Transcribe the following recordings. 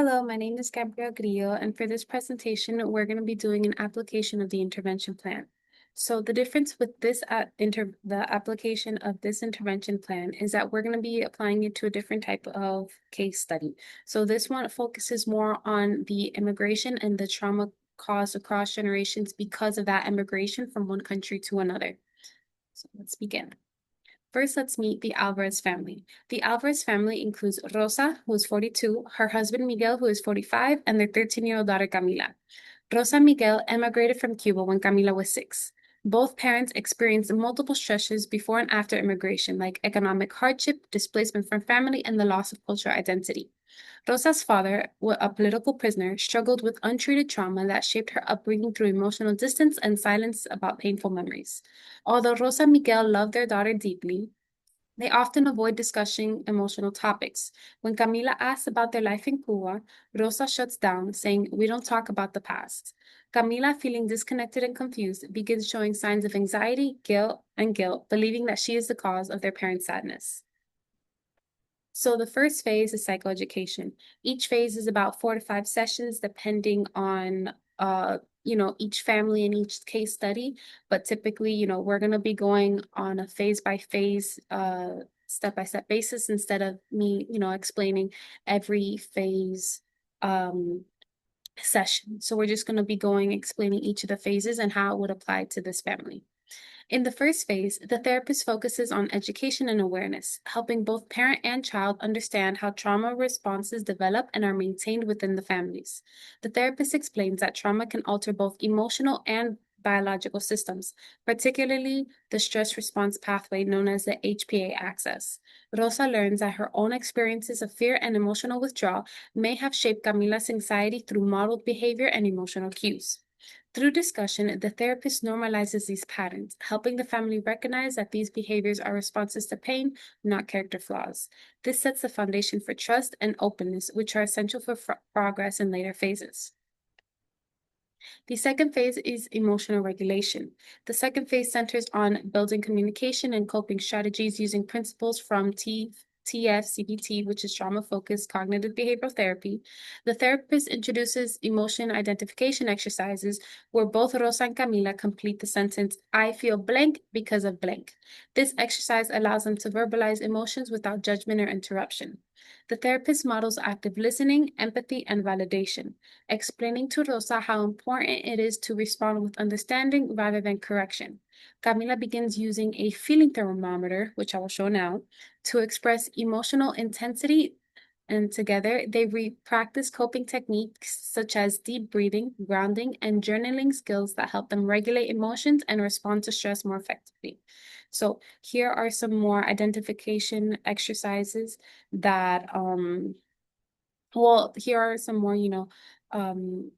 Hello, my name is Gabrielle Grillo, and for this presentation, we're going to be doing an application of the intervention plan. So the difference with the application of this intervention plan is that we're going to be applying it to a different type of case study. So this one focuses more on the immigration and the trauma caused across generations because of that immigration from one country to another. So let's begin. First, let's meet the Alvarez family. The Alvarez family includes Rosa, who is 42, her husband Miguel, who is 45, and their 13-year-old daughter Camila. Rosa and Miguel emigrated from Cuba when Camila was 6. Both parents experienced multiple stresses before and after immigration, like economic hardship, displacement from family, and the loss of cultural identity. Rosa's father, a political prisoner, struggled with untreated trauma that shaped her upbringing through emotional distance and silence about painful memories. Although Rosa and Miguel loved their daughter deeply, they often avoid discussing emotional topics. When Camila asks about their life in Cuba, Rosa shuts down, saying, "We don't talk about the past." Camila, feeling disconnected and confused, begins showing signs of anxiety, guilt, believing that she is the cause of their parents' sadness. So the first phase is psychoeducation. Each phase is about 4 to 5 sessions, depending on each family and each case study. But typically, we're gonna be going on a phase by phase, step-by-step basis instead of me, explaining every phase session. So we're just gonna be explaining each of the phases and how it would apply to this family. In the first phase, the therapist focuses on education and awareness, helping both parent and child understand how trauma responses develop and are maintained within the families. The therapist explains that trauma can alter both emotional and biological systems, particularly the stress response pathway known as the HPA axis. Rosa learns that her own experiences of fear and emotional withdrawal may have shaped Camila's anxiety through modeled behavior and emotional cues. Through discussion, the therapist normalizes these patterns, helping the family recognize that these behaviors are responses to pain, not character flaws. This sets the foundation for trust and openness, which are essential for progress in later phases. The second phase is emotional regulation. The second phase centers on building communication and coping strategies using principles from TFCBT, which is trauma-focused cognitive behavioral therapy. The therapist introduces emotion identification exercises where both Rosa and Camila complete the sentence, "I feel blank because of blank." This exercise allows them to verbalize emotions without judgment or interruption. The therapist models active listening, empathy, and validation, explaining to Rosa how important it is to respond with understanding rather than correction. Camila begins using a feeling thermometer, which I will show now, to express emotional intensity, and together they practice coping techniques such as deep breathing, grounding, and journaling skills that help them regulate emotions and respond to stress more effectively. So here are some more identification exercises that here are some more,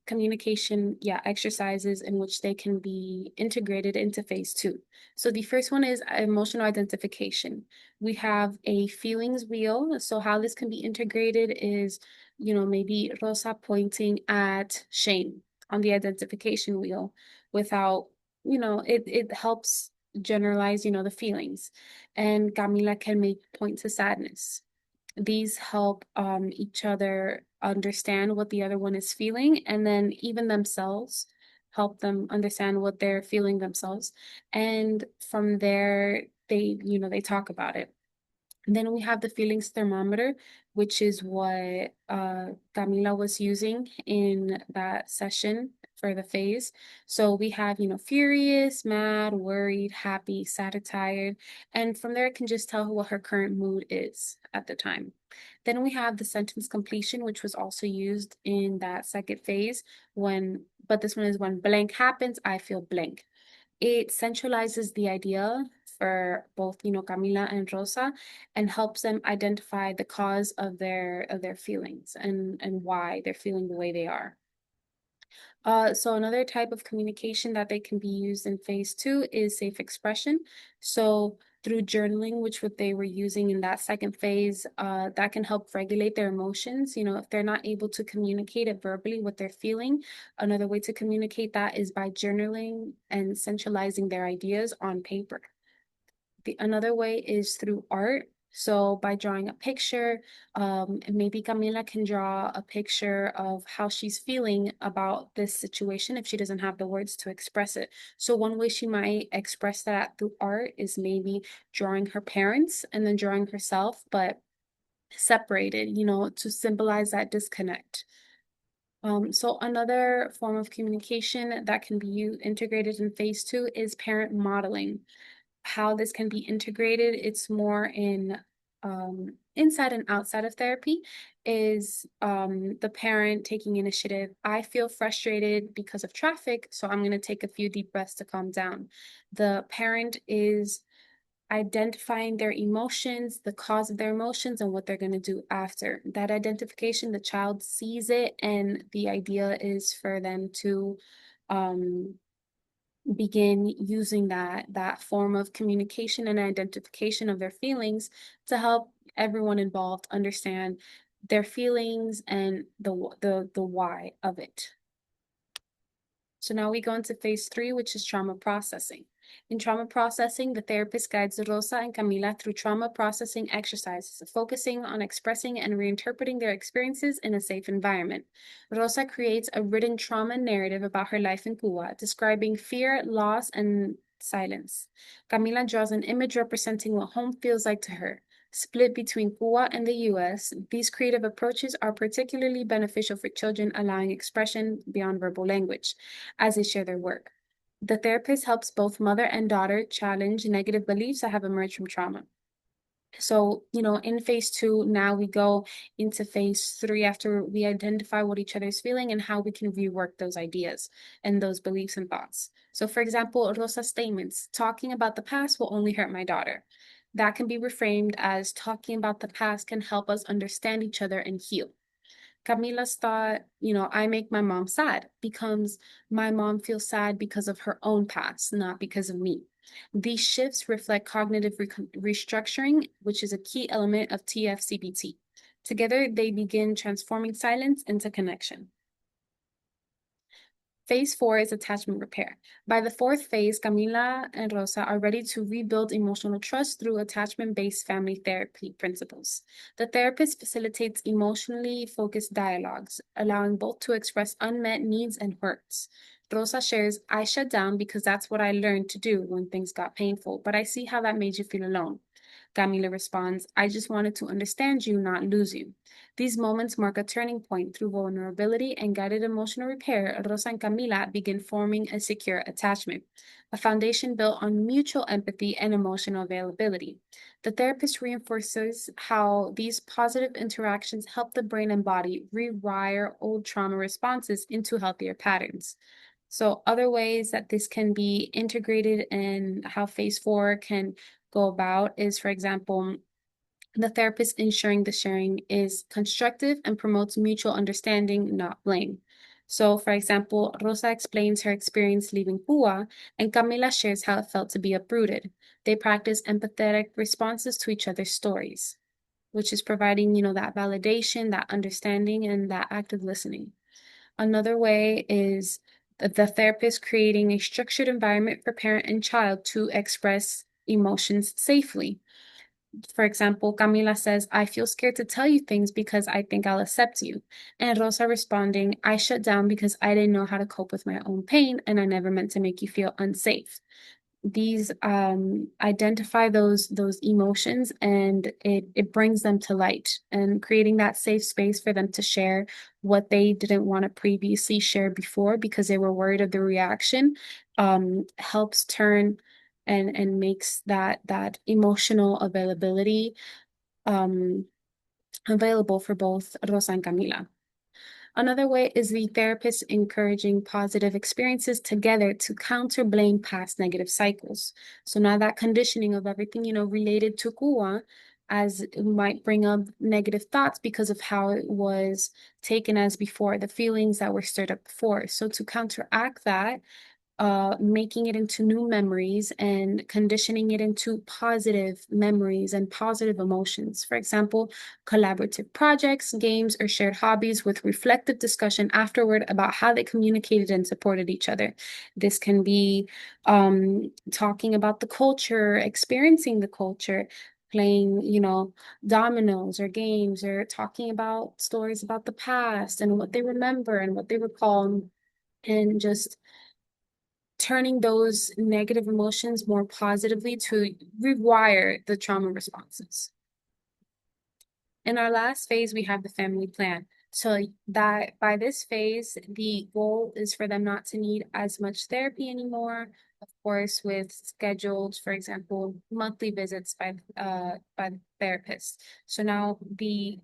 communication, exercises in which they can be integrated into phase 2. So the first one is emotional identification. We have a feelings wheel. So how this can be integrated is, maybe Rosa pointing at shame on the identification wheel without, it helps generalize, the feelings. And Camila can make point to sadness. These help each other understand what the other one is feeling, and then even themselves help them understand what they're feeling themselves. And from there, they talk about it. And then we have the feelings thermometer, which is what Camila was using in that session for the phase. So we have, furious, mad, worried, happy, sad, or tired. And from there, it can just tell what her current mood is at the time. Then we have the sentence completion, which was also used in that second phase but this one is when blank happens, I feel blank. It centralizes the idea for both, Camila and Rosa, and helps them identify the cause of their feelings and why they're feeling the way they are. So another type of communication that they can be used in phase 2 is safe expression. So through journaling, which what they were using in that second phase, that can help regulate their emotions. If they're not able to communicate it verbally what they're feeling, another way to communicate that is by journaling and centralizing their ideas on paper. Another way is through art. So by drawing a picture, maybe Camila can draw a picture of how she's feeling about this situation if she doesn't have the words to express it. So one way she might express that through art is maybe drawing her parents and then drawing herself, but separated, to symbolize that disconnect. So another form of communication that can be integrated in phase two is parent modeling. How this can be integrated, it's more in inside and outside of therapy, is the parent taking initiative. I feel frustrated because of traffic, so I'm going to take a few deep breaths to calm down. The parent is identifying their emotions, the cause of their emotions, and what they're going to do after. That identification, the child sees it, and the idea is for them to um, begin using that form of communication and identification of their feelings to help everyone involved understand their feelings and the why of it. So now we go into phase three, which is trauma processing. In trauma processing, the therapist guides Rosa and Camila through trauma processing exercises, focusing on expressing and reinterpreting their experiences in a safe environment. Rosa creates a written trauma narrative about her life in Cuba, describing fear, loss, and silence. Camila draws an image representing what home feels like to her. Split between Cuba and the US, these creative approaches are particularly beneficial for children, allowing expression beyond verbal language as they share their work. The therapist helps both mother and daughter challenge negative beliefs that have emerged from trauma. So, in phase two, now we go into phase three after we identify what each other's feeling and how we can rework those ideas and those beliefs and thoughts. So, for example, Rosa's statements, talking about the past will only hurt my daughter. That can be reframed as talking about the past can help us understand each other and heal. Camila's thought, I make my mom sad, becomes my mom feels sad because of her own past, not because of me. These shifts reflect cognitive restructuring, which is a key element of TFCBT. Together, they begin transforming silence into connection. Phase four is attachment repair. By the fourth phase, Camila and Rosa are ready to rebuild emotional trust through attachment-based family therapy principles. The therapist facilitates emotionally focused dialogues, allowing both to express unmet needs and hurts. Rosa shares, I shut down because that's what I learned to do when things got painful, but I see how that made you feel alone. Camila responds, I just wanted to understand you, not lose you. These moments mark a turning point. Through vulnerability and guided emotional repair. Rosa and Camila begin forming a secure attachment, a foundation built on mutual empathy and emotional availability. The therapist reinforces how these positive interactions help the brain and body rewire old trauma responses into healthier patterns. So, other ways that this can be integrated and how phase four can go about is, for example, the therapist ensuring the sharing is constructive and promotes mutual understanding, not blame. So, for example, Rosa explains her experience leaving Cuba, and Camila shares how it felt to be uprooted. They practice empathetic responses to each other's stories, which is providing, that validation, that understanding, and that active listening. Another way is the therapist creating a structured environment for parent and child to express emotions safely. For example, Camila says, I feel scared to tell you things because I think I'll accept you. And Rosa responding, I shut down because I didn't know how to cope with my own pain and I never meant to make you feel unsafe. These identify those emotions and it brings them to light and creating that safe space for them to share what they didn't want to previously share before because they were worried of the reaction helps turn and makes that emotional availability um, available for both Rosa and Camila. Another way is the therapist encouraging positive experiences together to counterblame past negative cycles. So now that conditioning of everything, related to Cuba, as it might bring up negative thoughts because of how it was taken as before, the feelings that were stirred up before. So to counteract that, making it into new memories and conditioning it into positive memories and positive emotions. For example, collaborative projects, games, or shared hobbies with reflective discussion afterward about how they communicated and supported each other. This can be talking about the culture, experiencing the culture, playing, dominoes or games, or talking about stories about the past and what they remember and what they recall, and just turning those negative emotions more positively to rewire the trauma responses. In our last phase, we have the family plan. So that by this phase, the goal is for them not to need as much therapy anymore. Of course, with scheduled, for example, monthly visits by the therapist. So now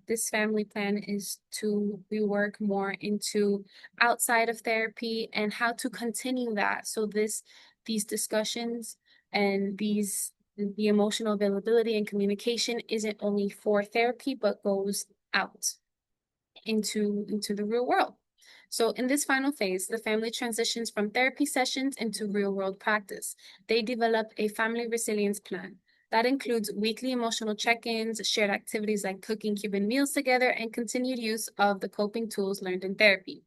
this family plan is to rework more into outside of therapy and how to continue that. So these discussions and the emotional availability and communication isn't only for therapy, but goes out into the real world. So in this final phase, the family transitions from therapy sessions into real world practice. They develop a family resilience plan. That includes weekly emotional check-ins, shared activities like cooking Cuban meals together, and continued use of the coping tools learned in therapy.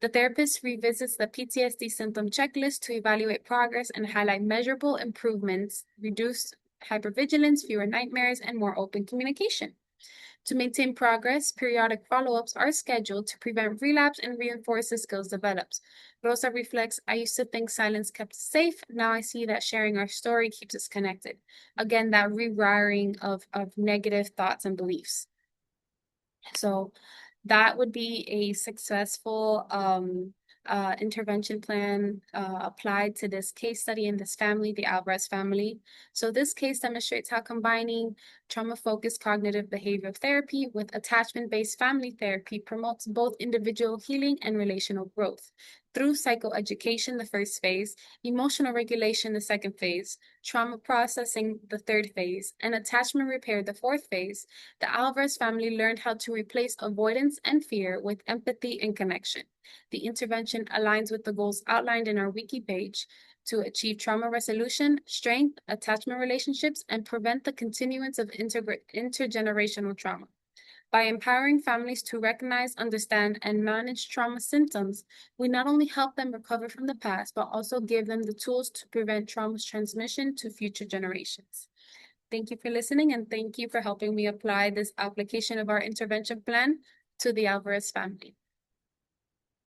The therapist revisits the PTSD symptom checklist to evaluate progress and highlight measurable improvements, reduced hypervigilance, fewer nightmares, and more open communication. To maintain progress, periodic follow-ups are scheduled to prevent relapse and reinforce the skills developed. Rosa reflects, I used to think silence kept us safe. Now I see that sharing our story keeps us connected. Again, that rewiring of negative thoughts and beliefs. So that would be a successful intervention plan applied to this case study in this family, the Alvarez family. So this case demonstrates how combining trauma-focused cognitive behavioral therapy with attachment-based family therapy promotes both individual healing and relational growth. Through psychoeducation, the first phase, emotional regulation, the second phase, trauma processing, the third phase, and attachment repair, the fourth phase, the Alvarez family learned how to replace avoidance and fear with empathy and connection. The intervention aligns with the goals outlined in our Wiki page to achieve trauma resolution, strength, attachment relationships, and prevent the continuance of intergenerational trauma. By empowering families to recognize, understand, and manage trauma symptoms, we not only help them recover from the past, but also give them the tools to prevent trauma's transmission to future generations. Thank you for listening, and thank you for helping me apply this application of our intervention plan to the Alvarez family.